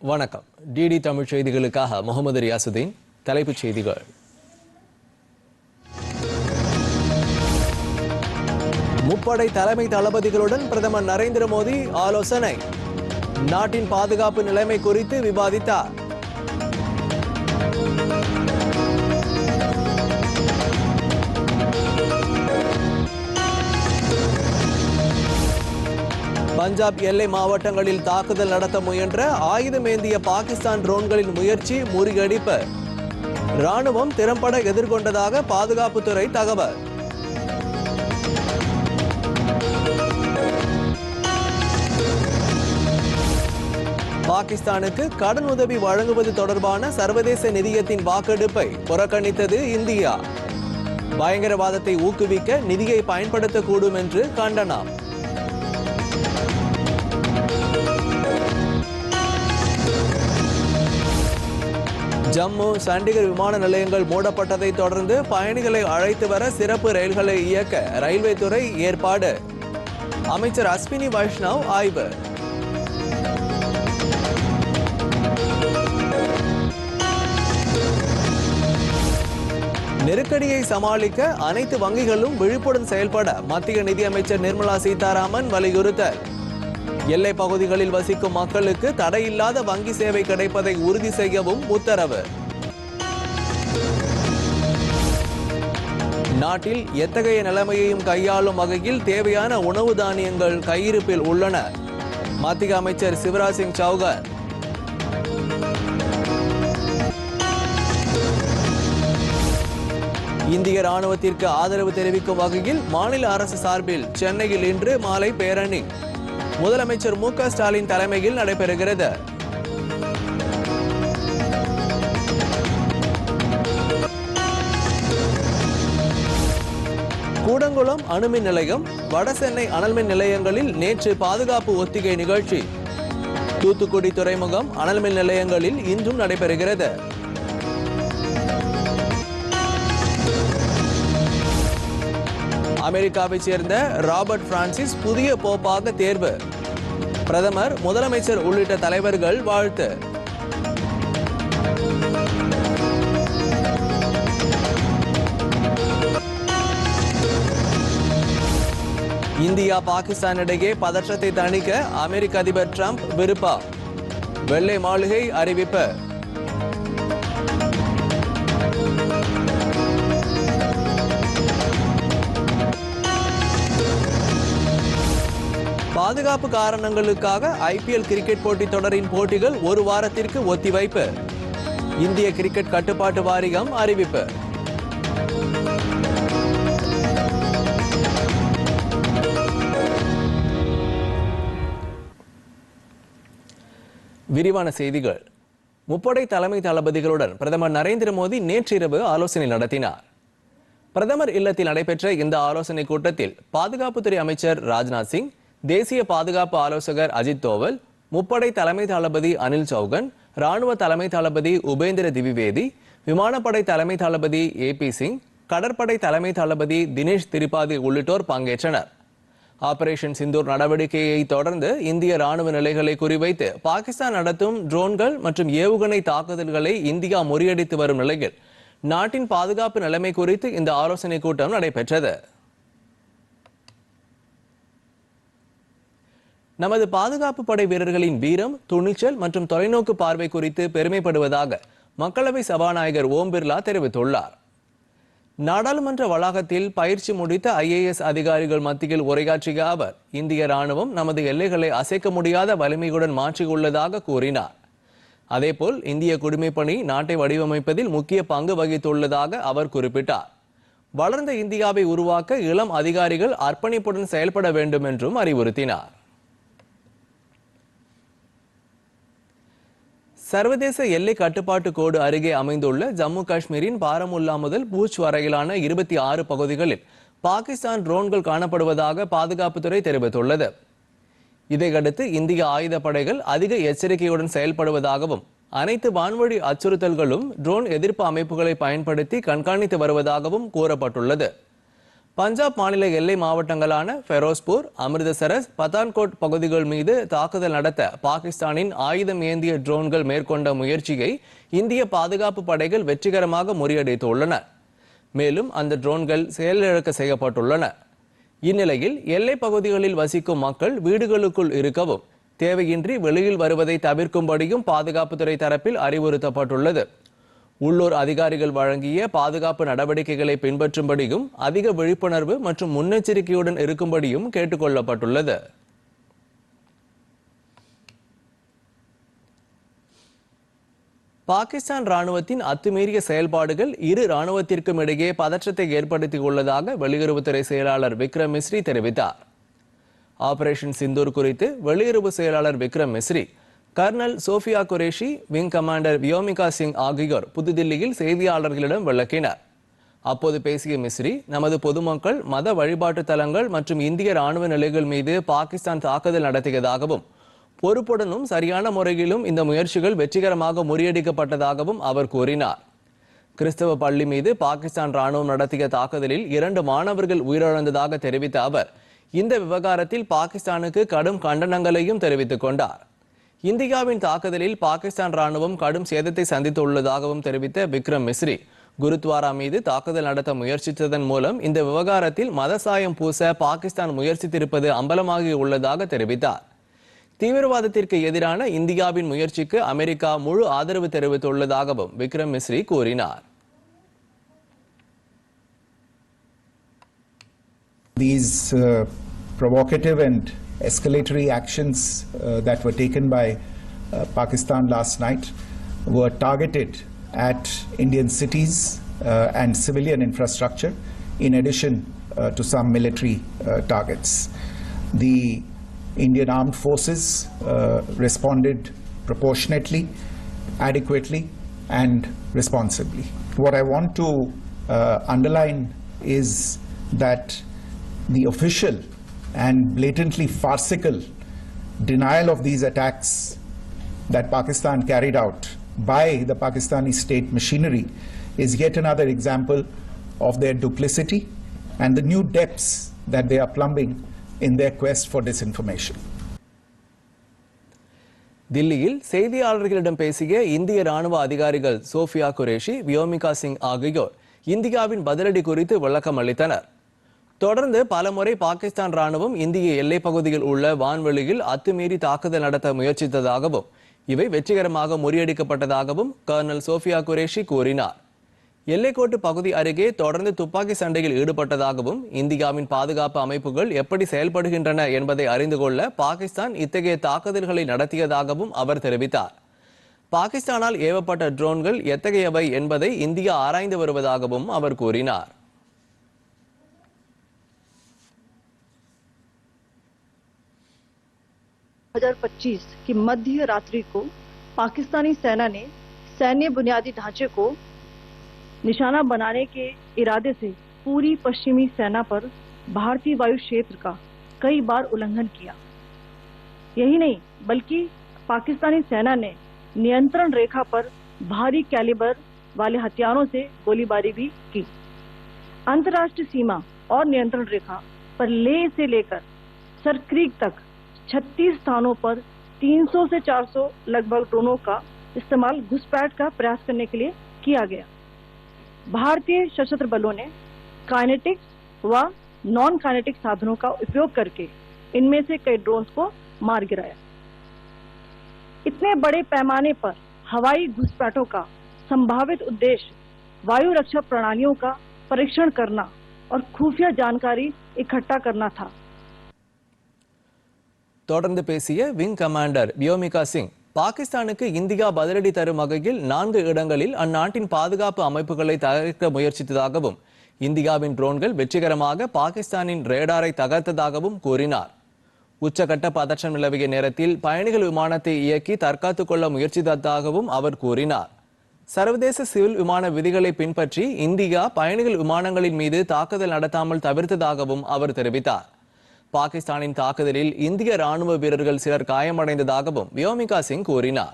வணக்கம். டிடி தமிழ் செய்திகளுக்காக முகமது ரியாசுதீன். தலைப்புச் செய்திகள். முப்படை தலைமை தளபதிகளுடன் பிரதமர் நரேந்திர மோடி ஆலோசனை. நாட்டின் பாதுகாப்பு நிலைமை குறித்து விவாதித்தார். பஞ்சாப் எல்லை மாவட்டங்களில் தாக்குதல் நடத்த முயன்ற ஆயுதமேந்திய பாகிஸ்தான் ட்ரோன்களின் முயற்சி முறியடிப்பு. ராணுவம் திறம்பட எதிர்கொண்டதாக பாதுகாப்புத்துறை தகவல். பாகிஸ்தானுக்கு கடன் உதவி வழங்குவது தொடர்பான சர்வதேச நிதியத்தின் வாக்கெடுப்பை புறக்கணித்தது இந்தியா. பயங்கரவாதத்தை ஊக்குவிக்க நிதியை பயன்படுத்தக்கூடும் என்று கண்டனம். ஜம்மு சண்டிகர் விமான நிலையங்கள் மூடப்பட்டதை தொடர்ந்து பயணிகளை அழைத்து வர சிறப்பு ரயில்களை இயக்க ரயில்வே துறை ஏற்பாடு. அமைச்சர் அஸ்வினி வைஷ்ணவ் ஆய்வு. நெருக்கடியை சமாளிக்க அனைத்து வங்கிகளும் விழிப்புடன் செயல்பட மத்திய நிதியமைச்சர் நிர்மலா சீதாராமன் வலியுறுத்தல். எல்லை பகுதிகளில் வசிக்கும் மக்களுக்கு தடையில்லாத வங்கி சேவை கிடைப்பதை உறுதி செய்யவும் உத்தரவு. நாட்டில் எத்தகைய நிலைமையையும் கையாளும் வகையில் தேவையான உணவு தானியங்கள் கையிருப்பில் உள்ளன. மத்திய அமைச்சர் சிவராஜ் சிங் சௌகான். இந்திய ராணுவத்திற்கு ஆதரவு தெரிவிக்கும் வகையில் மாநில அரசு சார்பில் சென்னையில் இன்று மாலை பேரணி. முதலமைச்சர் மு.க. ஸ்டாலின் தலைமையில் நடைபெறுகிறது. கூடங்குளம் அணுமின் நிலையம், வடசென்னை அனல்மின் நிலையங்களில் நேற்று பாதுகாப்பு ஒத்திகை நிகழ்ச்சி. தூத்துக்குடி துறைமுகம் அனல்மின் நிலையங்களில் இன்றும் நடைபெறுகிறது. அமெரிக்காவை சேர்ந்த ராபர்ட் பிரான்சிஸ் புதிய போப்பாக தேர்வு. பிரதமர், முதலமைச்சர் உள்ளிட்ட தலைவர்கள் வாழ்த்து. இந்தியா பாகிஸ்தான் இடையே பதற்றத்தை தணிக்க அமெரிக்க அதிபர் டிரம்ப் விருப்பம். வெள்ளை மாளிகை அறிவிப்பு. பாதுகாப்பு காரணங்களுக்காக ஐபிஎல் கிரிக்கெட் போட்டித் தொடரின் போட்டிகள் ஒரு வாரத்திற்கு ஒத்திவைப்பு. இந்திய கிரிக்கெட் கட்டுப்பாட்டு வாரியம் அறிவிப்பு. விரிவான செய்திகள். முப்படை தலைமை தளபதிகளுடன் பிரதமர் நரேந்திர மோடி நேற்றிரவு ஆலோசனை நடத்தினார். பிரதமர் இல்லத்தில் நடைபெற்ற இந்த ஆலோசனை கூட்டத்தில் பாதுகாப்புத்துறை அமைச்சர் ராஜ்நாத் சிங், தேசிய பாதுகாப்பு ஆலோசகர் அஜித் தோவல், முப்படை தலைமை தளபதி அனில் சௌகன், ராணுவ தலைமை தளபதி உபேந்திர திவிவேதி, விமானப்படை தலைமை தளபதி ஏபி சிங், கடற்படை தலைமை தளபதி தினேஷ் திரிபாதி உள்ளிட்டோர் பங்கேற்றனர். ஆபரேஷன் சிந்தூர் நடவடிக்கையை தொடர்ந்து இந்திய ராணுவ நிலைகளை குறிவைத்து பாகிஸ்தான் நடத்தும் ட்ரோன்கள் மற்றும் ஏவுகணை தாக்குதல்களை இந்தியா முறியடித்து வரும் நிலையில் நாட்டின் பாதுகாப்பு நிலைமை குறித்து இந்த ஆலோசனை கூட்டம் நடைபெற்றது. நமது பாதுகாப்பு படை வீரர்களின் வீரம், துணிச்சல் மற்றும் தொலைநோக்கு பார்வை குறித்து பெருமைப்படுவதாக மக்களவை சபாநாயகர் ஓம் பிர்லா தெரிவித்துள்ளார். நாடாளுமன்ற வளாகத்தில் பயிற்சி முடித்த ஐஏஎஸ் அதிகாரிகள் மத்தியில் உரையாற்றிய அவர், இந்திய ராணுவம் நமது எல்லைகளை அசைக்க முடியாத வலிமையுடன் மாற்றியுள்ளதாக கூறினார். அதேபோல் இந்திய குடிமைப்பணி நாட்டை வடிவமைப்பதில் முக்கிய பங்கு வகித்துள்ளதாக அவர் குறிப்பிட்டார். வளர்ந்த இந்தியாவை உருவாக்க இளம் அதிகாரிகள் அர்ப்பணிப்புடன் செயல்பட வேண்டும் என்றும் அறிவுறுத்தினார். சர்வதேச எல்லை கட்டுப்பாட்டு கோடு அருகே அமைந்துள்ள ஜம்மு காஷ்மீரின் பாரமுல்லா முதல் பூஜ் வரையிலான 26 பகுதிகளில் பாகிஸ்தான் ட்ரோன்கள் காணப்படுவதாக பாதுகாப்புத்துறை தெரிவித்துள்ளது. இதையடுத்து இந்திய ஆயுதப்படைகள் அதிக எச்சரிக்கையுடன் செயல்படுவதாகவும் அனைத்து வான்வழி அச்சுறுத்தல்களும் ட்ரோன் எதிர்ப்பு அமைப்புகளை பயன்படுத்தி கண்காணித்து வருவதாகவும் கூறப்பட்டுள்ளது. பஞ்சாப் மாநில எல்லை மாவட்டங்களான ஃபெரோஸ்பூர், அமிர்தசரஸ், பதான்கோட் பகுதிகள் மீது தாக்குதல் நடத்த பாகிஸ்தானின் ஆயுதம் ஏந்திய ட்ரோன்கள் மேற்கொண்ட முயற்சியை இந்திய பாதுகாப்பு படைகள் வெற்றிகரமாக முறியடித்துள்ளன. மேலும் அந்த ட்ரோன்கள் செயலிழக்க செய்யப்பட்டுள்ளன. இந்நிலையில் எல்லை பகுதிகளில் வசிக்கும் மக்கள் வீடுகளுக்குள் இருக்கவும், தேவையின்றி வெளியில் வருவதை தவிர்க்கும்படியும் பாதுகாப்புத்துறை தரப்பில் அறிவுறுத்தப்பட்டுள்ளது. உள்ளூர் அதிகாரிகள் வழங்கிய பாதுகாப்பு நடவடிக்கைகளை பின்பற்றும்படியும், அதிக விழிப்புணர்வு மற்றும் முன்னெச்சரிக்கையுடன் இருக்கும்படியும் கேட்டுக் கொள்ளப்பட்டுள்ளது. பாகிஸ்தான் ராணுவத்தின் அத்துமீறிய செயல்பாடுகள் இரு ராணுவத்திற்கும் இடையே பதற்றத்தை ஏற்படுத்தியுள்ளதாக வெளியுறவுத்துறை செயலாளர் விக்ரம் மிஸ்ரி தெரிவித்தார். ஆபரேஷன் சிந்தூர் குறித்து வெளியுறவு செயலாளர் Vikram Misri, colonel Sofiya Qureshi, wing commander Vyomika Singh ஆகியோர் புதுதில்லியில் செய்தியாளர்களிடம் விளக்கினர். அப்போது பேசிய மிஸ்ரி, நமது பொதுமக்கள், மத வழிபாட்டு தலங்கள் மற்றும் இந்திய ராணுவ நிலைகள் மீது பாகிஸ்தான் தாக்குதல் நடத்தியதாகவும், பொறுப்புடனும் சரியான முறையிலும் இந்த முயற்சிகள் வெற்றிகரமாக முறியடிக்கப்பட்டதாகவும் அவர் கூறினார். கிறிஸ்தவ பள்ளி மீது பாகிஸ்தான் ராணுவம் நடத்திய தாக்குதலில் 2 மாணவர்கள் உயிரிழந்ததாக தெரிவித்த அவர், இந்த விவகாரத்தில் பாகிஸ்தானுக்கு கடும் கண்டனங்களையும் தெரிவித்துக் கொண்டார். இந்தியாவின் தாக்குதலில் பாகிஸ்தான் ராணுவம் கடும் சேதத்தை சந்தித்துள்ளதாகவும் தெரிவித்த விக்ரம் மிஸ்ரி, குருத்வாரா மீது தாக்குதல் நடத்த முயற்சித்ததன் மூலம் இந்த விவகாரத்தில் மதசாயம் பூச பாகிஸ்தான் முயற்சித்திருப்பது அம்பலமாகி உள்ளதாக தெரிவித்தார். தீவிரவாதத்திற்கு எதிரான இந்தியாவின் முயற்சிக்கு அமெரிக்கா முழு ஆதரவு தெரிவித்துள்ளதாகவும் விக்ரம் மிஸ்ரி கூறினார். These provocative and escalatory actions that were taken by Pakistan last night were targeted at Indian cities and civilian infrastructure, in addition to some military targets. The Indian armed forces responded proportionately, adequately, and responsibly. What I want to underline is that the official and blatantly farcical denial of these attacks that Pakistan carried out by the Pakistani state machinery is yet another example of their duplicity and the new depths that they are plumbing in their quest for disinformation. தில்லியில் செய்தியாளர்களிடம் பேசிய இந்திய ராணுவ அதிகாரிகள் Sofia Qureshi, Vyomika Singh ஆகியோர் இந்தியாவின் பதிலடி குறித்து விளக்கம் அளித்தனர். தொடர்ந்து பலமுறை பாகிஸ்தான் ராணுவம் இந்திய எல்லைப் பகுதியில் உள்ள வான்வெளியில் அத்துமீறி தாக்குதல் நடத்த முயற்சித்ததாகவும், இவை வெற்றிகரமாக முறியடிக்கப்பட்டதாகவும் கர்னல் சோஃபியா குரேஷி கூறினார். எல்லைக்கோட்டு பகுதி அருகே தொடர்ந்து துப்பாக்கி சண்டையில் ஈடுபட்டதாகவும், இந்தியாவின் பாதுகாப்பு அமைப்புகள் எப்படி செயல்படுகின்றன என்பதை அறிந்து கொள்ள பாகிஸ்தான் இத்தகைய தாக்குதல்களை நடத்தியதாகவும் அவர் தெரிவித்தார். பாகிஸ்தானால் ஏவப்பட்ட ட்ரோன்கள் எத்தகையவை என்பதை இந்தியா ஆராய்ந்து வருவதாகவும் அவர் கூறினார். की मध्य रात्रि को पाकिस्तानी सेना ने सैन्य बुनियादी ढांचे को निशाना बनाने के इरादे से पूरी पश्चिमी सेना पर भारतीय वायु क्षेत्र का कई बार उल्लंघन किया। यही नहीं बल्कि पाकिस्तानी सेना ने नियंत्रण रेखा पर भारी कैलिबर वाले हथियारों से गोलीबारी भी की। अंतर्राष्ट्रीय सीमा और नियंत्रण रेखा पर लेह से लेकर सरक्रीक तक 36 स्थानों पर 300 से 400 लगभग ड्रोनों का इस्तेमाल घुसपैठ का प्रयास करने के लिए किया गया। भारतीय सशस्त्र बलों ने काइनेटिक व नॉन काइनेटिक साधनों का उपयोग करके इनमें से कई ड्रोन्स को मार गिराया। इतने बड़े पैमाने पर हवाई घुसपैठों का संभावित उद्देश्य वायु रक्षा प्रणालियों का परीक्षण करना और खुफिया जानकारी इकट्ठा करना था। தொடர்ந்து பேசிய விங் கமாண்டர் வியோமிகா சிங், பாகிஸ்தானுக்கு இந்தியா பதிலடி தரும் வகையில் 4 இடங்களில் அந்நாட்டின் பாதுகாப்பு அமைப்புகளை தகர்க்க முயற்சித்ததாகவும், இந்தியாவின் ட்ரோன்கள் வெற்றிகரமாக பாகிஸ்தானின் ரேடாரை தகர்த்ததாகவும் கூறினார். உச்சகட்ட பதற்றம் நிலவிய நேரத்தில் பயணிகள் விமானத்தை இயக்கி தற்காத்துக் கொள்ள முயற்சித்ததாகவும் அவர் கூறினார். சர்வதேச சிவில் விமான விதிகளை பின்பற்றி இந்தியா பயணிகள் விமானங்களின் மீது தாக்குதல் நடத்தாமல் தவிர்த்ததாகவும் அவர் தெரிவித்தார். பாகிஸ்தானின் தாக்குதலில் இந்திய ராணுவ வீரர்கள் சிலர் காயமடைந்ததாகவும் வியோமிகா சிங் கூறினார்.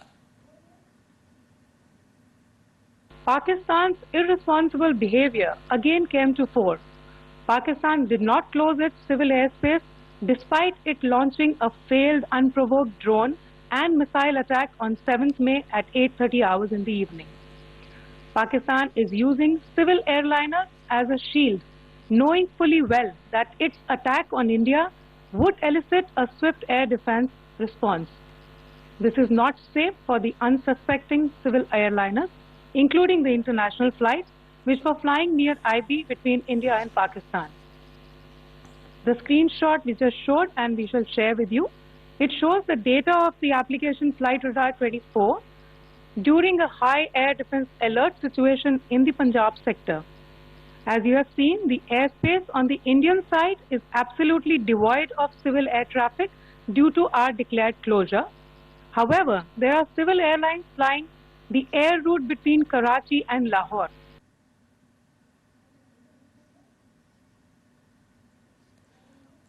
Pakistan's irresponsible behavior again came to fore Pakistan did not close its civil airspace despite it launching a failed unprovoked drone and missile attack on 7th May at 8:30 hours in the evening. Pakistan is using civil airliners as a shield, knowing fully well that its attack on India would elicit a swift air defense response. This is not safe for the unsuspecting civil airliners, including the international flights which were flying near IB between India and Pakistan. The screenshot we just showed and we shall share with you, it shows the data of the application Flight Radar 24 during a high air defense alert situation in the Punjab sector. As you have seen, the airspace on the Indian side is absolutely devoid of civil air traffic due to our declared closure. However, there are civil airlines flying the air route between Karachi and Lahore.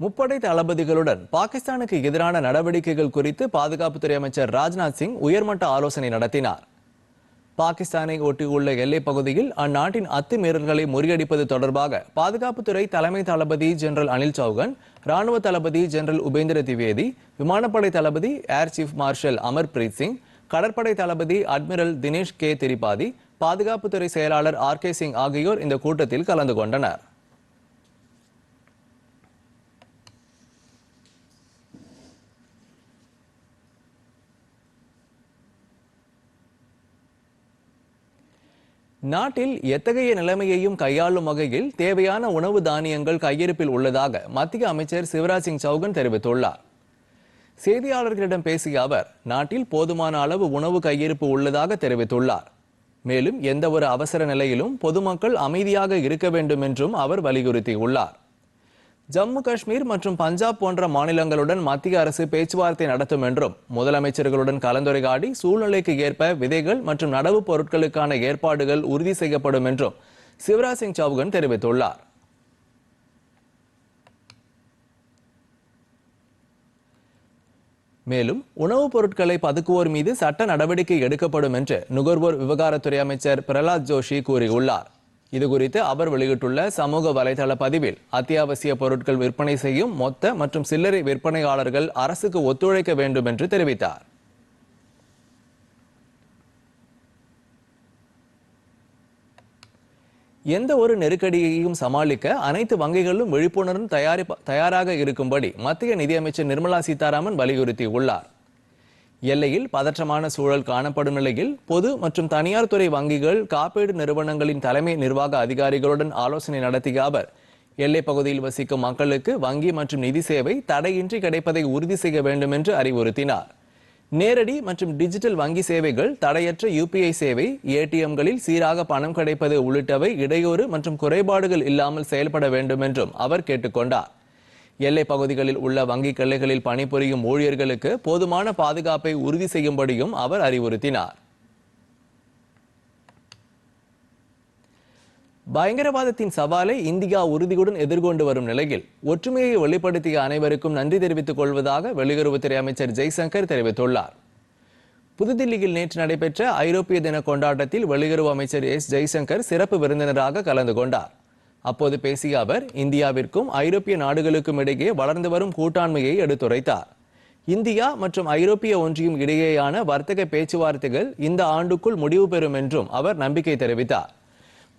முப்படை தளபதிகளுடன் பாகிஸ்தானுக்கு எதிரான நடவடிக்கைகள் குறித்து பாதுகாப்புத்துறை அமைச்சர் ராஜ்நாத் சிங் உயர்மட்ட ஆலோசனை நடத்தினார். பாகிஸ்தானை ஒட்டியுள்ள எல்லைப் பகுதியில் அந்நாட்டின் அத்துமீறல்களை முறியடிப்பது தொடர்பாக பாதுகாப்புத்துறை தலைமை தளபதி ஜெனரல் அனில் சௌகன், ராணுவ தளபதி ஜெனரல் உபேந்திர திவேதி, விமானப்படை தளபதி air chief marshal Amarpreet Singh, கடற்படை தளபதி அட்மிரல் தினேஷ் கே திரிபாதி, பாதுகாப்புத்துறை செயலாளர் RK சிங் ஆகியோர் இந்த கூட்டத்தில் கலந்து கொண்டனர். நாட்டில் எத்தகைய நிலைமையையும் கையாளும் வகையில் தேவையான உணவு தானியங்கள் கையிருப்பில் உள்ளதாக மத்திய அமைச்சர் சிவராஜ் சிங் சௌகன் தெரிவித்துள்ளார். செய்தியாளர்களிடம் பேசிய அவர், நாட்டில் போதுமான அளவு உணவு கையிருப்பு உள்ளதாக தெரிவித்துள்ளார். மேலும் எந்த ஒரு அவசர நிலையிலும் பொதுமக்கள் அமைதியாக இருக்க வேண்டும் என்றும் அவர் வலியுறுத்தியுள்ளார். ஜம்மு காஷ்மீர் மற்றும் பஞ்சாப் போன்ற மாநிலங்களுடன் மத்திய அரசு பேச்சுவார்த்தை நடத்தும் என்றும், முதலமைச்சர்களுடன் கலந்துரையாடி சூழ்நிலைக்கு ஏற்ப விதைகள் மற்றும் நடவு பொருட்களுக்கான ஏற்பாடுகள் உறுதி செய்யப்படும் என்றும் சிவராஜ் சிங் சௌகன் தெரிவித்துள்ளார். மேலும் உணவுப் பொருட்களை பதுக்குவோர் மீது சட்ட நடவடிக்கை எடுக்கப்படும் என்று நுகர்வோர் விவகாரத்துறை அமைச்சர் பிரலாத் ஜோஷி கூறியுள்ளார். இதுகுறித்து அவர் வெளியிட்டுள்ள சமூக வலைதள பதிவில், அத்தியாவசிய பொருட்கள் விற்பனை செய்யும் மொத்த மற்றும் சில்லறை விற்பனையாளர்கள் அரசுக்கு ஒத்துழைக்க வேண்டும் என்று தெரிவித்தார். எந்த ஒரு நெருக்கடியையும் சமாளிக்க அனைத்து வங்கிகளும் விழிப்புணர்வு தயாராக இருக்கும்படி மத்திய நிதியமைச்சர் நிர்மலா சீதாராமன் வலியுறுத்தியுள்ளார். எல்லையில் பதற்றமான சூழல் காணப்படும் நிலையில் பொது மற்றும் தனியார் துறை வங்கிகள், காப்பீடு நிறுவனங்களின் தலைமை நிர்வாக அதிகாரிகளுடன் ஆலோசனை நடத்திய அவர், எல்லைப் பகுதியில் வசிக்கும் மக்களுக்கு வங்கி மற்றும் நிதி சேவை தடையின்றி கிடைப்பதை உறுதி செய்ய வேண்டும் என்று அறிவுறுத்தினார். நேரடி மற்றும் டிஜிட்டல் வங்கி சேவைகள், தடையற்ற UPI சேவை, ATMகளில் சீராக பணம் கிடைப்பது உள்ளிட்டவை இடையூறு மற்றும் குறைபாடுகள் இல்லாமல் செயல்பட வேண்டும் என்றும் அவர் கேட்டுக்கொண்டார். எல்லை பகுதிகளில் உள்ள வங்கி கிளைகளில் பணிபுரியும் ஊழியர்களுக்கு போதுமான பாதுகாப்பை உறுதி செய்யும்படியும் அவர் அறிவுறுத்தினார். பயங்கரவாதத்தின் சவாலை இந்தியா உறுதியுடன் எதிர்கொண்டு வரும் நிலையில் ஒற்றுமையை வெளிப்படுத்திய அனைவருக்கும் நன்றி தெரிவித்துக் கொள்வதாக வெளியுறவுத்துறை அமைச்சர் ஜெய்சங்கர் தெரிவித்துள்ளார். புதுதில்லியில் நேற்று நடைபெற்ற ஐரோப்பிய தின கொண்டாட்டத்தில் வெளியுறவு அமைச்சர் ஜெய்சங்கர் சிறப்பு விருந்தினராக கலந்து கொண்டார். அப்போது பேசிய அவர், இந்தியாவிற்கும் ஐரோப்பிய நாடுகளுக்கும் இடையே வளர்ந்து வரும் கூட்டாண்மையை எடுத்துரைத்தார். இந்தியா மற்றும் ஐரோப்பிய ஒன்றியம் இடையேயான வர்த்தக பேச்சுவார்த்தைகள் இந்த ஆண்டுக்குள் முடிவு பெறும் என்றும் அவர் நம்பிக்கை தெரிவித்தார்.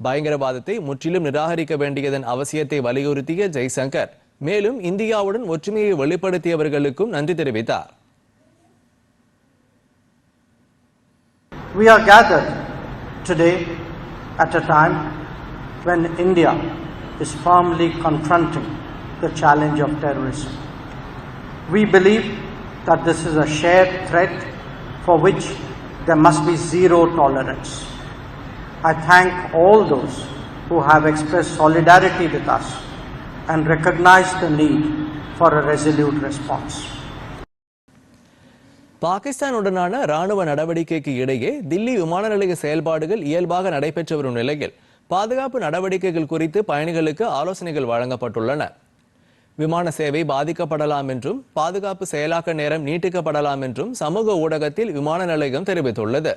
பயங்கரவாதத்தை முற்றிலும் நிராகரிக்க வேண்டியதன் அவசியத்தை வலியுறுத்திய ஜெய்சங்கர் மேலும் இந்தியாவுடன் ஒற்றுமையை வெளிப்படுத்தியவர்களுக்கும் நன்றி தெரிவித்தார். We are gathered today at a time when India is firmly confronting the challenge of terrorism. We believe that this is a shared threat for which there must be zero tolerance. I thank all those who have expressed solidarity with us and recognized the need for a resolute response. பாகிஸ்தானுடனான ராணுவ நடவடிக்கைக்கு இடையே தில்லி விமான நிலைய செயல்பாடுகள் இயல்பாக நடைபெற்று வரும் நிலையில் பாதுகாப்பு நடவடிக்கைகள் குறித்து பயணிகளுக்கு ஆலோசனைகள் வழங்கப்பட்டுள்ளன. விமான சேவை பாதிக்கப்படலாம் என்றும் பாதுகாப்பு செயலாக்க நேரம் நீட்டிக்கப்படலாம் என்றும் சமூக ஊடகத்தில் விமான நிலையம் தெரிவித்துள்ளது.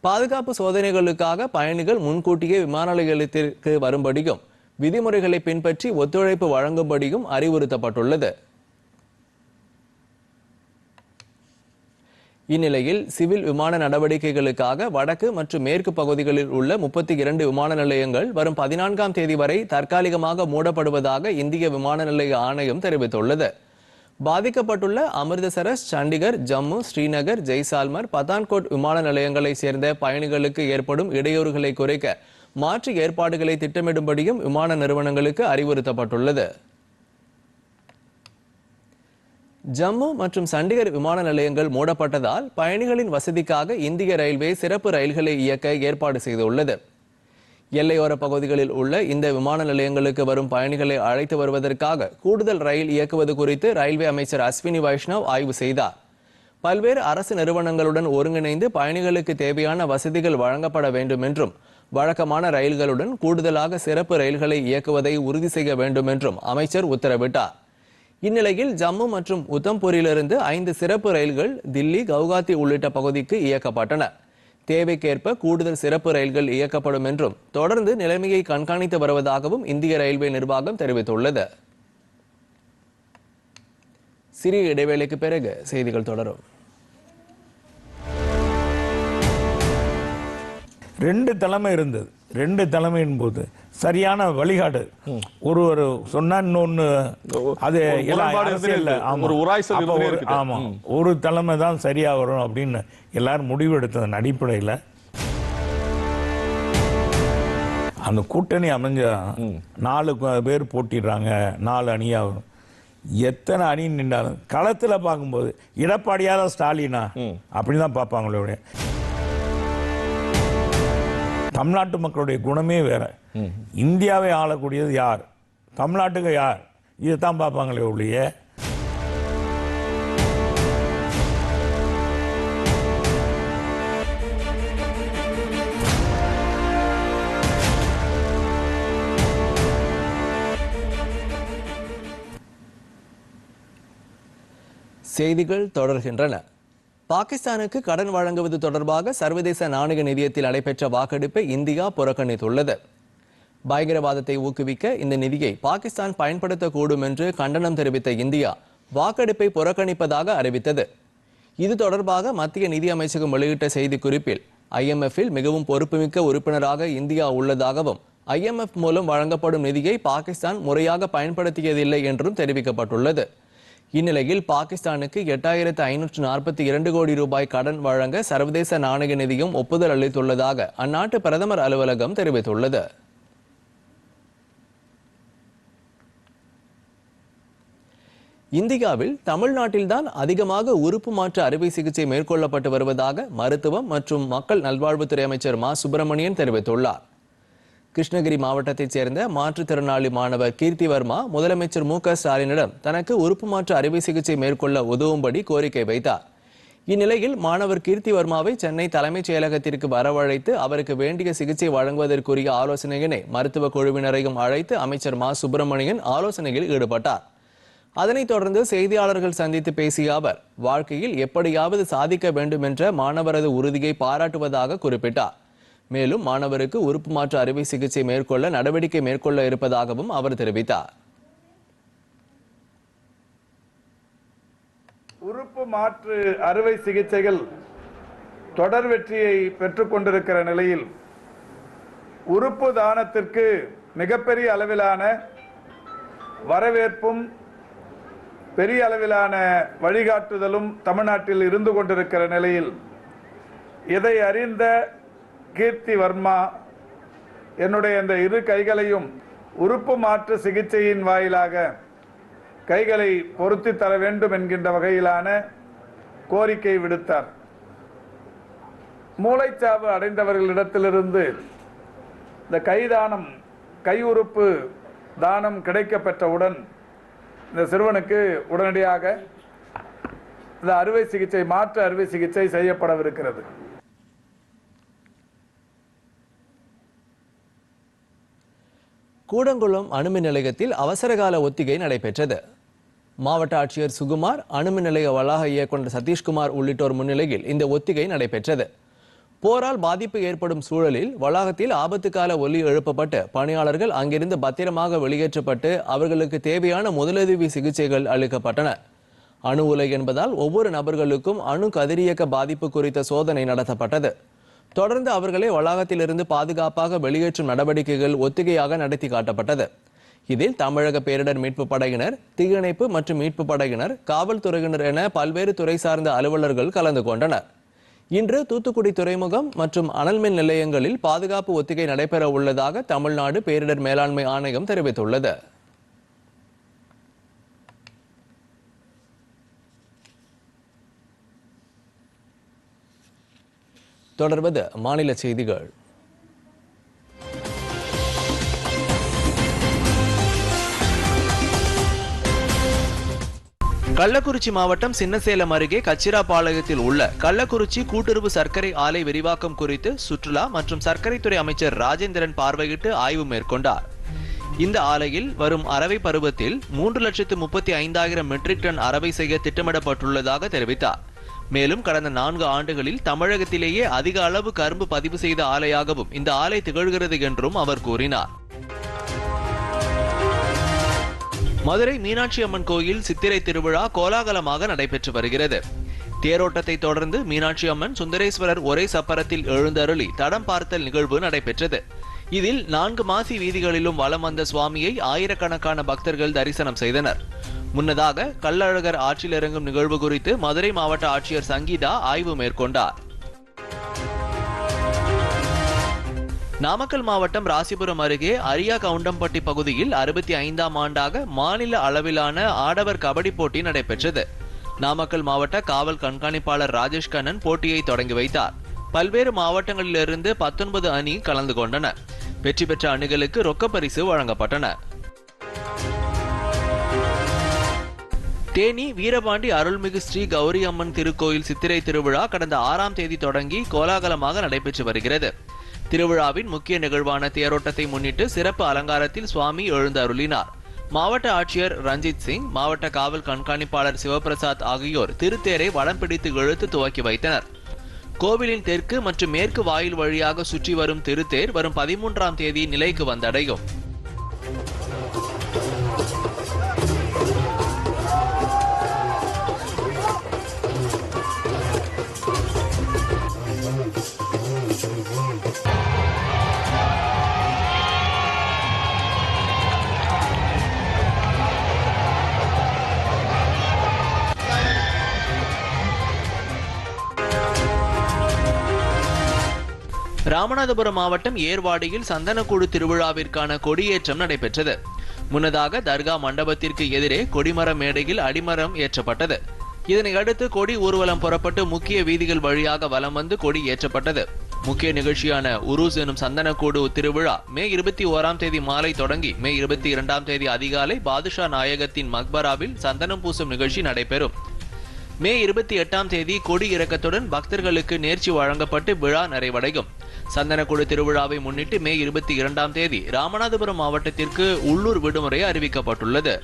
பாதுகாப்பு சோதனைகளுக்காக பயணிகள் முன்கூட்டியே விமான நிலையத்திற்கு வரும்படியும் விதிமுறைகளை பின்பற்றி ஒத்துழைப்பு வழங்கும்படியும் அறிவுறுத்தப்பட்டுள்ளது. இந்நிலையில் சிவில் விமான நடவடிக்கைகளுக்காக வடக்கு மற்றும் மேற்கு பகுதிகளில் உள்ள 32 விமான நிலையங்கள் வரும் 14ஆம் தேதி வரை தற்காலிகமாக மூடப்படுவதாக இந்திய விமான நிலைய ஆணையம் தெரிவித்துள்ளது. பாதிக்கப்பட்டுள்ள அமிர்தசரஸ், சண்டிகர், ஜம்மு, ஸ்ரீநகர், ஜெய்சால்மர், பதான்கோட் விமான நிலையங்களை சேர்ந்த பயணிகளுக்கு ஏற்படும் இடையூறுகளை குறைக்க மாற்று ஏற்பாடுகளை திட்டமிடும்படியும் விமான நிறுவனங்களுக்கு அறிவுறுத்தப்பட்டுள்ளது. ஜம்மு மற்றும் சண்டிகர் விமான நிலையங்கள் மூடப்பட்டதால் பயணிகளின் வசதிக்காக இந்திய ரயில்வே சிறப்பு ரயில்களை இயக்க ஏற்பாடு செய்துள்ளது. எல்லையோர பகுதிகளில் உள்ள இந்த விமான நிலையங்களுக்கு வரும் பயணிகளை அழைத்து வருவதற்காக கூடுதல் ரயில் இயக்குவது குறித்து ரயில்வே அமைச்சர் அஸ்வினி வைஷ்ணவ் ஆய்வு செய்தார். பல்வேறு அரசு நிறுவனங்களுடன் ஒருங்கிணைந்து பயணிகளுக்கு தேவையான வசதிகள் வழங்கப்பட வேண்டும் என்றும் வழக்கமான ரயில்களுடன் கூடுதலாக சிறப்பு ரயில்களை இயக்குவதை உறுதி செய்ய வேண்டும் என்றும் அமைச்சர் உத்தரவிட்டார். இந்நிலையில் ஜம்மு மற்றும் உத்தம்பூரிலிருந்து 5 சிறப்பு ரயில்கள் தில்லி, கவுகாத்தி உள்ளிட்ட பகுதிக்கு இயக்கப்பட்டன. தேவைக்கேற்ப கூடுதல் சிறப்பு ரயில்கள் இயக்கப்படும் என்றும் தொடர்ந்து நிலைமையை கண்காணித்து வருவதாகவும் இந்திய ரயில்வே நிர்வாகம் தெரிவித்துள்ளது. சிறிய இடைவேளைக்கு பிறகு செய்திகள் தொடரும். 2 தலைமை இருந்தது. 2 தலைமையின் போது சரியான வழிகாடு ஒருவர் சொன்னா இன்னொன்னு அது ஆமா ஒரு தலைமை தான் சரியா வரும் அப்படின்னு எல்லாரும் முடிவெடுத்ததன் அடிப்படையில் அந்த கூட்டணி அமைஞ்சா 4 பேர் போட்டிடுறாங்க, 4 அணியா வரும். எத்தனை அணி நின்றாலும் களத்துல பார்க்கும்போது எடப்பாடியாரா ஸ்டாலினா அப்படிதான் பார்ப்பாங்களே. தமிழ்நாட்டு மக்களுடைய குணமே வேற. இந்தியாவை ஆளக்கூடியது யார், தமிழ்நாட்டுக்கு யார், இதுதான் பார்ப்பாங்களே ஒழிய செய்திகள் தொடர்கின்றன. பாகிஸ்தானுக்கு கடன் வழங்குவது தொடர்பாக சர்வதேச நாணய நிதியத்தில் நடைபெற்ற வாக்கெடுப்பை இந்தியா புறக்கணித்துள்ளது. பயங்கரவாதத்தை ஊக்குவிக்க இந்த நிதியை பாகிஸ்தான் பயன்படுத்தக்கூடும் என்று கண்டனம் தெரிவித்த இந்தியா வாக்கெடுப்பை புறக்கணிப்பதாக அறிவித்தது. இது தொடர்பாக மத்திய நிதி அமைச்சகம் வெளியிட்ட செய்திக்குறிப்பில் IMF-இல் மிகவும் பொறுப்புமிக்க உறுப்பினராக இந்தியா உள்ளதாகவும் IMF மூலம் வழங்கப்படும் நிதியை பாகிஸ்தான் முறையாக பயன்படுத்தியதில்லை என்றும் தெரிவிக்கப்பட்டுள்ளது. இந்நிலையில் பாகிஸ்தானுக்கு 8542 கோடி ரூபாய் கடன் வழங்க சர்வதேச நாணய நிதியம் ஒப்புதல் அளித்துள்ளதாக அந்நாட்டு பிரதமர் அலுவலகம் தெரிவித்துள்ளது. இந்தியாவில் தமிழ்நாட்டில்தான் அதிகமாக உறுப்பு மாற்று அறுவை சிகிச்சை மேற்கொள்ளப்பட்டு வருவதாக மருத்துவம் மற்றும் மக்கள் நல்வாழ்வுத்துறை அமைச்சர் மா சுப்பிரமணியன் தெரிவித்துள்ளார். கிருஷ்ணகிரி மாவட்டத்தைச் சேர்ந்த மாற்றுத்திறனாளி மாணவர் கீர்த்தி வர்மா முதலமைச்சர் MK ஸ்டாலினிடம் தனக்கு உறுப்பு மாற்று அறுவை சிகிச்சை மேற்கொள்ள உதவும்படி கோரிக்கை வைத்தார். இந்நிலையில் மாணவர் கீர்த்தி வர்மாவை சென்னை தலைமைச் செயலகத்திற்கு வரவழைத்து அவருக்கு வேண்டிய சிகிச்சை வழங்குவதற்குரிய ஆலோசனையினை மருத்துவ குழுவினரையும் அழைத்து அமைச்சர் மா சுப்பிரமணியன் ஆலோசனையில் ஈடுபட்டார். அதனைத் தொடர்ந்து செய்தியாளர்கள் சந்தித்து பேசிய அவர் வாழ்க்கையில் எப்படியாவது சாதிக்க வேண்டும் என்ற மாணவரது உறுதியை பாராட்டுவதாக குறிப்பிட்டார். மேலும் மாணவருக்கு உறுப்பு மாற்று அறுவை சிகிச்சை மேற்கொள்ள நடவடிக்கை மேற்கொள்ள இருப்பதாகவும் அவர் தெரிவித்தார். உறுப்பு மாற்று அறுவை சிகிச்சைகள் தொடர் வெற்றியை பெற்றுக் கொண்டிருக்கிற நிலையில் உறுப்பு தானத்திற்கு மிகப்பெரிய அளவிலான வரவேற்பும் பெரிய அளவிலான வழிகாட்டுதலும் தமிழ்நாட்டில் இருந்து கொண்டிருக்கிற நிலையில் இதை அறிந்த கீர்த்தி வர்மா என்னுடைய இந்த 2 கைகளையும் உறுப்பு மாற்று சிகிச்சையின் வாயிலாக கைகளை பொருத்தி தர வேண்டும் என்கின்ற வகையிலான கோரிக்கை விடுத்தார். மூளைச்சாவு அடைந்தவர்களிடத்திலிருந்து இந்த கை உறுப்பு தானம் கிடைக்கப்பெற்றவுடன் இந்த சிறுவனுக்கு உடனடியாக இந்த மாற்று அறுவை சிகிச்சை செய்யப்படவிருக்கிறது. கூடங்குளம் அணுமின் நிலையத்தில் அவசரகால ஒத்திகை நடைபெற்றது. மாவட்ட ஆட்சியர் சுகுமார், அணுமின் நிலைய வளாக இயக்குநர் சதீஷ்குமார் உள்ளிட்டோர் முன்னிலையில் இந்த ஒத்திகை நடைபெற்றது. போரால் பாதிப்பு ஏற்படும் சூழலில் வளாகத்தில் ஆபத்து கால ஒலி எழுப்பப்பட்டு பணியாளர்கள் அங்கிருந்து பத்திரமாக வெளியேற்றப்பட்டு அவர்களுக்கு தேவையான முதலுதவி சிகிச்சைகள் அளிக்கப்பட்டன. அணு உலை என்பதால் ஒவ்வொரு நபர்களுக்கும் அணு கதிரியக்க பாதிப்பு குறித்த சோதனை நடத்தப்பட்டது. தொடர்ந்து அவர்களை வளாகத்திலிருந்து பாதுகாப்பாக வெளியேற்றும் நடவடிக்கைகள் ஒத்திகையாக நடத்தி காட்டப்பட்டது. இதில் தமிழக பேரிடர் மீட்பு படையினர், தீயணைப்பு மற்றும் மீட்பு படையினர், காவல்துறையினர் என பல்வேறு துறை சார்ந்த அலுவலர்கள் கலந்து கொண்டனர். இன்று தூத்துக்குடி துறைமுகம் மற்றும் அனல்மின் நிலையங்களில் பாதுகாப்பு ஒத்திகை நடைபெற உள்ளதாக தமிழ்நாடு பேரிடர் மேலாண்மை ஆணையம் தெரிவித்துள்ளது. தொடர்வது மாநில செய்திகள். கள்ளக்குறிச்சி மாவட்டம் சின்னசேலம் அருகே கச்சிராபாளையத்தில் உள்ள கள்ளக்குறிச்சி கூட்டுறவு சர்க்கரை ஆலை விரிவாக்கம் குறித்து சுற்றுலா மற்றும் சர்க்கரைத்துறை அமைச்சர் ராஜேந்திரன் பார்வையிட்டு ஆய்வு மேற்கொண்டார். இந்த ஆலையில் வரும் அரவை பருவத்தில் 3,35,000 மெட்ரிக் டன் அரவை செய்ய திட்டமிடப்பட்டுள்ளதாக தெரிவித்தார். மேலும் கடந்த 4 ஆண்டுகளில் தமிழகத்திலேயே அதிக அளவு கரும்பு பதிவு செய்த ஆலையாகவும் இந்த ஆலை திகழ்கிறது என்றும் அவர் கூறினார். மதுரை மீனாட்சி அம்மன் கோயில் சித்திரை திருவிழா கோலாகலமாக நடைபெற்று வருகிறது. தேரோட்டத்தை தொடர்ந்து மீனாட்சி அம்மன் சுந்தரேஸ்வரர் ஒரே சப்பரத்தில் எழுந்தருளி தடம் பார்த்தல் நிகழ்வு நடைபெற்றது. இதில் 4 மாசி வீதிகளிலும் வலம் வந்த சுவாமியை ஆயிரக்கணக்கான பக்தர்கள் தரிசனம் செய்தனர். முன்னதாக கள்ளழகர் ஆற்றில் இறங்கும் நிகழ்வு குறித்து மதுரை மாவட்ட ஆட்சியர் சங்கீதா ஆய்வு மேற்கொண்டார். நாமக்கல் மாவட்டம் ராசிபுரம் அருகே அரியா கவுண்டம்பட்டி பகுதியில் 65ஆம் ஆண்டாக மாநில அளவிலான ஆடவர் கபடி போட்டி நடைபெற்றது. நாமக்கல் மாவட்ட காவல் கண்காணிப்பாளர் ராஜேஷ் கண்ணன் போட்டியை தொடங்கி வைத்தார். பல்வேறு மாவட்டங்களிலிருந்து 19 அணி கலந்து கொண்டன. வெற்றி பெற்ற அணிகளுக்கு ரொக்க பரிசு வழங்கப்பட்டன. தேனி வீரபாண்டி அருள்மிகு ஸ்ரீ கௌரி அம்மன் திருக்கோயில் சித்திரை திருவிழா கடந்த 6ஆம் தேதி தொடங்கி கோலாகலமாக நடைபெற்று வருகிறது. திருவிழாவின் முக்கிய நிகழ்வான தேரோட்டத்தை முன்னிட்டு சிறப்பு அலங்காரத்தில் சுவாமி எழுந்தருளினார். மாவட்ட ஆட்சியர் ரஞ்சித் சிங், மாவட்ட காவல் கண்காணிப்பாளர் சிவபிரசாத் ஆகியோர் திருத்தேரை வடம் பிடித்து இழுத்து துவக்கி வைத்தனர். கோவிலின் தெற்கு மற்றும் மேற்கு வாயில் வழியாக சுற்றி வரும் திருத்தேர் வரும் 13ஆம் தேதி நிலைக்கு வந்தடையும். ராமநாதபுரம் மாவட்டம் ஏர்வாடியில் சந்தனக்கூடு திருவிழாவிற்கான கொடியேற்றம் நடைபெற்றது. முன்னதாக தர்கா மண்டபத்திற்கு எதிரே கொடிமர மேடையில் அடிமரம் ஏற்றப்பட்டது. இதனையடுத்து கொடி ஊர்வலம் புறப்பட்டு முக்கிய வீதிகள் வழியாக வலம் வந்து கொடி ஏற்றப்பட்டது. முக்கிய நிகழ்ச்சியான உருஸ் எனும் சந்தனக்கூடு திருவிழா மே 21ஆம் தேதி மாலை தொடங்கி மே 22ஆம் தேதி அதிகாலை பாதுஷா நாயகத்தின் மக்பராவில் சந்தனம் பூசும் நிகழ்ச்சி நடைபெறும். மே 28ஆம் தேதி கொடி இறக்கத்துடன் பக்தர்களுக்கு நேர்ச்சி வழங்கப்பட்டு விழா நிறைவடையும். சந்தனக்கூடு திருவிழாவை முன்னிட்டு மே 22ஆம் தேதி ராமநாதபுரம் மாவட்டத்திற்கு உள்ளூர் விடுமுறை அறிவிக்கப்பட்டுள்ளது.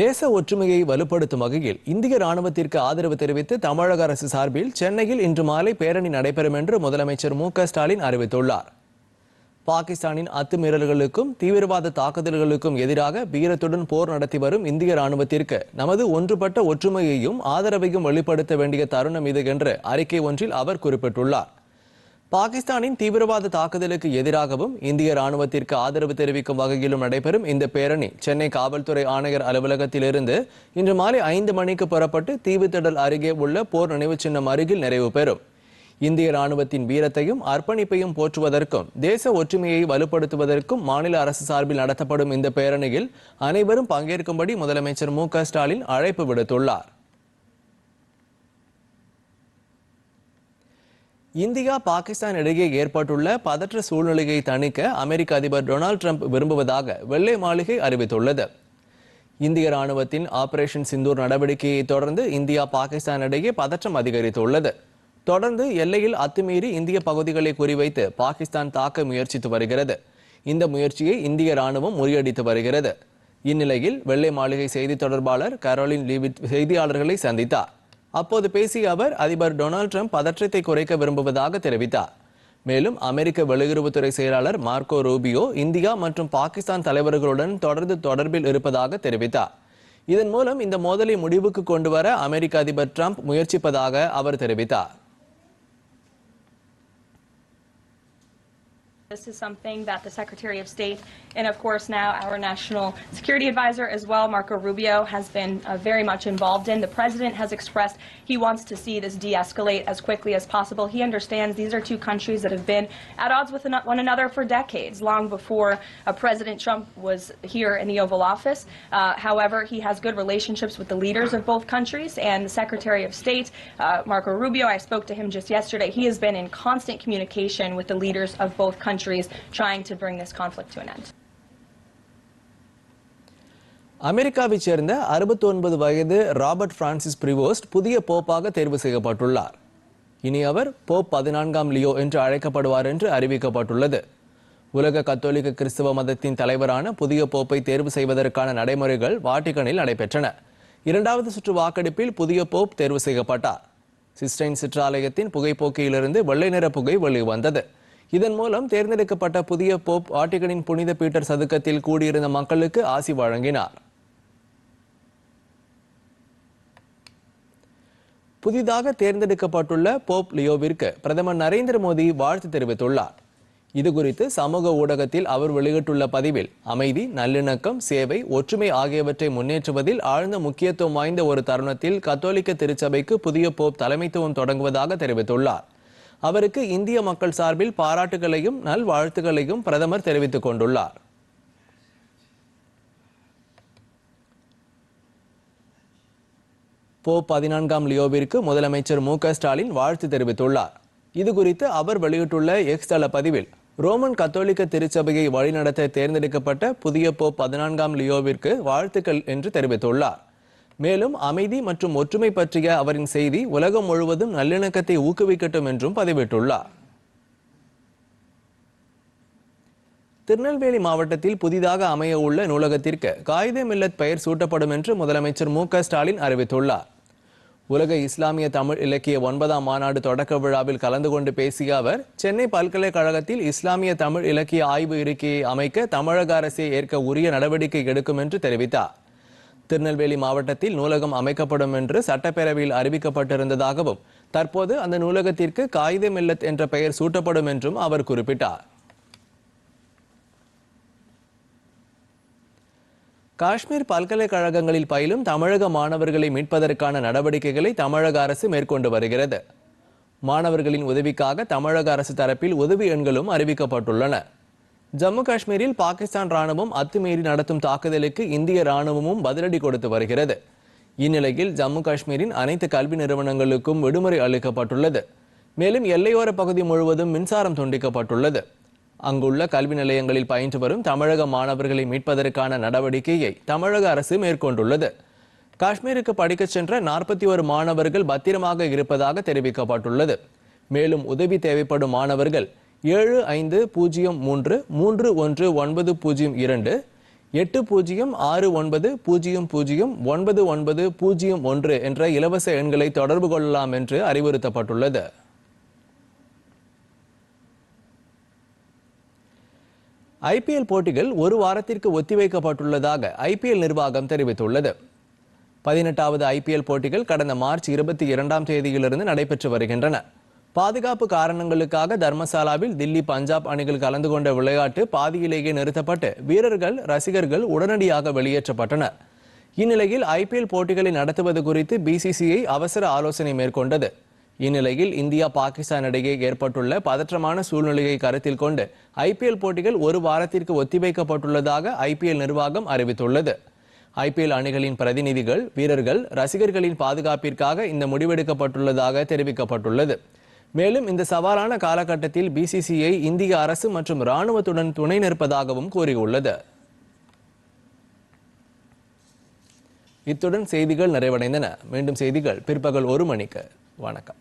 தேச ஒற்றுமையை வலுப்படுத்தும் வகையில் இந்திய ராணுவத்திற்கு ஆதரவு தெரிவித்து தமிழக அரசு சார்பில் சென்னையில் இன்று மாலை பேரணி நடைபெறும் என்று முதலமைச்சர் மு.க.ஸ்டாலின் அறிவித்துள்ளார். பாகிஸ்தானின் அத்துமீறல்களுக்கும் தீவிரவாத தாக்குதல்களுக்கும் எதிராக வீரத்துடன் போர் நடத்தி வரும் இந்திய ராணுவத்திற்கு நமது ஒன்றுபட்ட ஒற்றுமையையும் ஆதரவையும் வெளிப்படுத்த வேண்டிய தருணம் இது என்று அறிக்கை ஒன்றில் அவர் குறிப்பிட்டுள்ளார். பாகிஸ்தானின் தீவிரவாத தாக்குதலுக்கு எதிராகவும் இந்திய ராணுவத்திற்கு ஆதரவு தெரிவிக்கும் வகையிலும் நடைபெறும் இந்த பேரணி சென்னை காவல்துறை ஆணையர் அலுவலகத்திலிருந்து இன்று மாலை 5 மணிக்கு புறப்பட்டு தீவுத்திடல் அருகே உள்ள போர் நினைவு சின்னம் அருகில் நிறைவு பெறும். இந்திய ராணுவத்தின் வீரத்தையும் அர்ப்பணிப்பையும் போற்றுவதற்கும் தேச ஒற்றுமையை வலுப்படுத்துவதற்கும் மாநில அரசு சார்பில் நடத்தப்படும் இந்த பேரணியில் அனைவரும் பங்கேற்கும்படி முதலமைச்சர் மு.க.ஸ்டாலின் அழைப்பு விடுத்துள்ளார். இந்தியா பாகிஸ்தான் இடையே ஏற்பட்டுள்ள பதற்ற சூழ்நிலையை தணிக்க அமெரிக்க அதிபர் டொனால்டு டிரம்ப் விரும்புவதாக வெள்ளை மாளிகை அறிவித்துள்ளது. இந்திய ராணுவத்தின் ஆபரேஷன் சிந்தூர் நடவடிக்கையை தொடர்ந்து இந்தியா பாகிஸ்தான் இடையே பதற்றம் அதிகரித்துள்ளது. தொடர்ந்து எல்லையில் அத்துமீறி இந்திய பகுதிகளை குறிவைத்து பாகிஸ்தான் தாக்க முயற்சித்து வருகிறது. இந்த முயற்சியை இந்திய ராணுவம் முறியடித்து வருகிறது. இந்நிலையில் வெள்ளை மாளிகை செய்தி தொடர்பாளர் கரோலின் லீவிட் செய்தியாளர்களை சந்தித்தார். அப்போது பேசிய அவர் அதிபர் டொனால்ட் ட்ரம்ப் பதற்றத்தை குறைக்க விரும்புவதாக தெரிவித்தார். மேலும் அமெரிக்க வெளியுறவுத்துறை செயலாளர் மார்க்கோ ரூபியோ இந்தியா மற்றும் பாகிஸ்தான் தலைவர்களுடன் தொடர்பில் இருப்பதாக தெரிவித்தார். இதன் மூலம் இந்த மோதலை முடிவுக்கு கொண்டு வர அமெரிக்க அதிபர் ட்ரம்ப் முயற்சிப்பதாக அவர் தெரிவித்தார். This is something that the Secretary of State and, of course, now our National Security Advisor as well, Marco Rubio, has been very much involved in. The President has expressed he wants to see this de-escalate as quickly as possible. He understands these are two countries that have been at odds with one another for decades, long before President Trump was here in the Oval Office. However, he has good relationships with the leaders of both countries, and the Secretary of State, Marco Rubio, I spoke to him just yesterday. He has been in constant communication with the leaders of both countries, trying to bring this conflict to an end. அமெரிக்காவைச் சேர்ந்த 69 வயது Robert Francis Prevost புதிய போப்பாக தேர்வு செய்யப்பட்டுள்ளார். இனி அவர் Pope 14ஆம் Leo என்று அழைக்கப்படுவார் என்று அறிவிக்கப்பட்டுள்ளது. உலக கத்தோலிக்க கிறிஸ்தவ மதத்தின் தலைவரான புதிய போப்பை தேர்வு செய்வதற்கான நடைமுறைகள் வாட்டிகனில் நடைபெற்றன. இரண்டாவது சுற்று வாக்கெடுப்பில் புதிய போப் தேர்வு செய்யப்பட்டார். சிஸ்டைன் சிற்றாலயத்தின் புகைப்போக்கியிலிருந்து வெள்ளை நிற புகை வெளிவந்தது. இதன் மூலம் தேர்ந்தெடுக்கப்பட்ட புதிய போப் வாட்டிகனின் புனித பீட்டர் சதுக்கத்தில் கூடியிருந்த மக்களுக்கு ஆசி வழங்கினார். புதிதாக தேர்ந்தெடுக்கப்பட்டுள்ள போப் லியோவிற்கு பிரதமர் நரேந்திர மோடி வாழ்த்து தெரிவித்துள்ளார். இதுகுறித்து சமூக ஊடகத்தில் அவர் வெளியிட்டுள்ள பதிவில் அமைதி, நல்லிணக்கம், சேவை, ஒற்றுமை ஆகியவற்றை முன்னேற்றுவதில் ஆழ்ந்த முக்கியத்துவம் வாய்ந்த ஒரு தருணத்தில் கத்தோலிக்க திருச்சபைக்கு புதிய போப் தலைமைத்துவம் தொடங்குவதாக தெரிவித்துள்ளார். அவருக்கு இந்திய மக்கள் சார்பில் பாராட்டுகளையும் நல்வாழ்த்துகளையும் பிரதமர் தெரிவித்துக் கொண்டுள்ளார். போப் 14ஆம் லியோவிற்கு முதலமைச்சர் மு.க. ஸ்டாலின் வாழ்த்து தெரிவித்துள்ளார். இதுகுறித்து அவர் வெளியிட்டுள்ள எக்ஸ் தள பதிவில் ரோமன் கத்தோலிக்க திருச்சபையை வழிநடத்த தேர்ந்தெடுக்கப்பட்ட புதிய போப் 14ஆம் லியோவிற்கு வாழ்த்துக்கள் என்று தெரிவித்துள்ளார். மேலும் அமைதி மற்றும் ஒற்றுமை பற்றிய அவரின் செய்தி உலகம் முழுவதும் நல்லிணக்கத்தை ஊக்குவிக்கட்டும் என்றும் பதிவிட்டுள்ளார். திருநெல்வேலி மாவட்டத்தில் புதிதாக அமைய உள்ள நூலகத்திற்கு காயிதே மில்லத் பெயர் சூட்டப்படும் என்று முதலமைச்சர் மு.க. ஸ்டாலின் அறிவித்துள்ளார். உலக இஸ்லாமிய தமிழ் இலக்கிய 9ஆம் மாநாடு தொடக்க விழாவில் கலந்து கொண்டு பேசிய அவர் சென்னை பல்கலைக்கழகத்தில் இஸ்லாமிய தமிழ் இலக்கிய ஆய்வு இருக்கையை அமைக்க தமிழக அரசே ஏற்க உரிய நடவடிக்கை எடுக்கும் என்று தெரிவித்தார். திருநெல்வேலி மாவட்டத்தில் நூலகம் அமைக்கப்படும் என்று சட்டப்பேரவையில் அறிவிக்கப்பட்டிருந்ததாகவும் தற்போது அந்த நூலகத்திற்கு காயிதே மில்லத் என்ற பெயர் சூட்டப்படும் என்றும் அவர் குறிப்பிட்டார். காஷ்மீர் பல்கலைக்கழகங்களில் பயிலும் தமிழக மாணவர்களை மீட்பதற்கான நடவடிக்கைகளை தமிழக அரசு மேற்கொண்டு வருகிறது. மாணவர்களின் உதவிக்காக தமிழக அரசு தரப்பில் உதவி எண்களும் அறிவிக்கப்பட்டுள்ளன. ஜம்மு காஷ்மீரில் பாகிஸ்தான் ராணுவம் அத்துமீறி நடத்தும் தாக்குதலுக்கு இந்திய ராணுவமும் பதிலடி கொடுத்து வருகிறது. இந்நிலையில் ஜம்மு காஷ்மீரின் அனைத்து கல்வி நிறுவனங்களுக்கும் விடுமுறை அளிக்கப்பட்டுள்ளது. மேலும் எல்லையோர பகுதி முழுவதும் மின்சாரம் துண்டிக்கப்பட்டுள்ளது. அங்குள்ள கல்வி நிலையங்களில் பயின்று வரும் தமிழக மாணவர்களை மீட்பதற்கான நடவடிக்கையை தமிழக அரசு மேற்கொண்டுள்ளது. காஷ்மீருக்கு படிக்கச் சென்ற 41 மாணவர்கள் பத்திரமாக இருப்பதாக தெரிவிக்கப்பட்டுள்ளது. மேலும் உதவி தேவைப்படும் மாணவர்கள் 7503319002 8069009901 என்ற இலவச எண்களை தொடர்பு கொள்ளலாம் என்று அறிவுறுத்தப்பட்டுள்ளது. ஐபிஎல் போட்டிகள் ஒரு வாரத்திற்கு ஒத்திவைக்கப்பட்டுள்ளதாக ஐபிஎல் நிர்வாகம் தெரிவித்துள்ளது. 18வது ஐபிஎல் போட்டிகள் கடந்த மார்ச் 22ஆம் தேதியிலிருந்து நடைபெற்று வருகின்றன. பாதுகாப்பு காரணங்களுக்காக தர்மசாலாவில் தில்லி, பஞ்சாப் அணிகள் கலந்து கொண்ட விளையாட்டு பாதியிலேயே நிறுத்தப்பட்டு வீரர்கள், ரசிகர்கள் உடனடியாக வெளியேற்றப்பட்டனர். இந்நிலையில் ஐபிஎல் போட்டிகளை நடத்துவது குறித்து பிசிசிஐ அவசர ஆலோசனை மேற்கொண்டது. இந்நிலையில் இந்தியா, பாகிஸ்தான் இடையே ஏற்பட்டுள்ள பதற்றமான சூழ்நிலையை கருத்தில் கொண்டு ஐபிஎல் போட்டிகள் ஒரு வாரத்திற்கு ஒத்திவைக்கப்பட்டுள்ளதாக ஐபிஎல் நிர்வாகம் அறிவித்துள்ளது. ஐபிஎல் அணிகளின் பிரதிநிதிகள், வீரர்கள், ரசிகர்களின் பாதுகாப்பிற்காக இந்த முடிவெடுக்கப்பட்டுள்ளதாக தெரிவிக்கப்பட்டுள்ளது. மேலும் இந்த சவாலான காலகட்டத்தில் பிசிசிஐ இந்திய அரசு மற்றும் ராணுவத்துடன் துணை நிற்பதாகவும் கூறியுள்ளது. இத்துடன் செய்திகள் நிறைவடைந்தன. மீண்டும் செய்திகள் பிற்பகல் 1 மணிக்கு. வணக்கம்.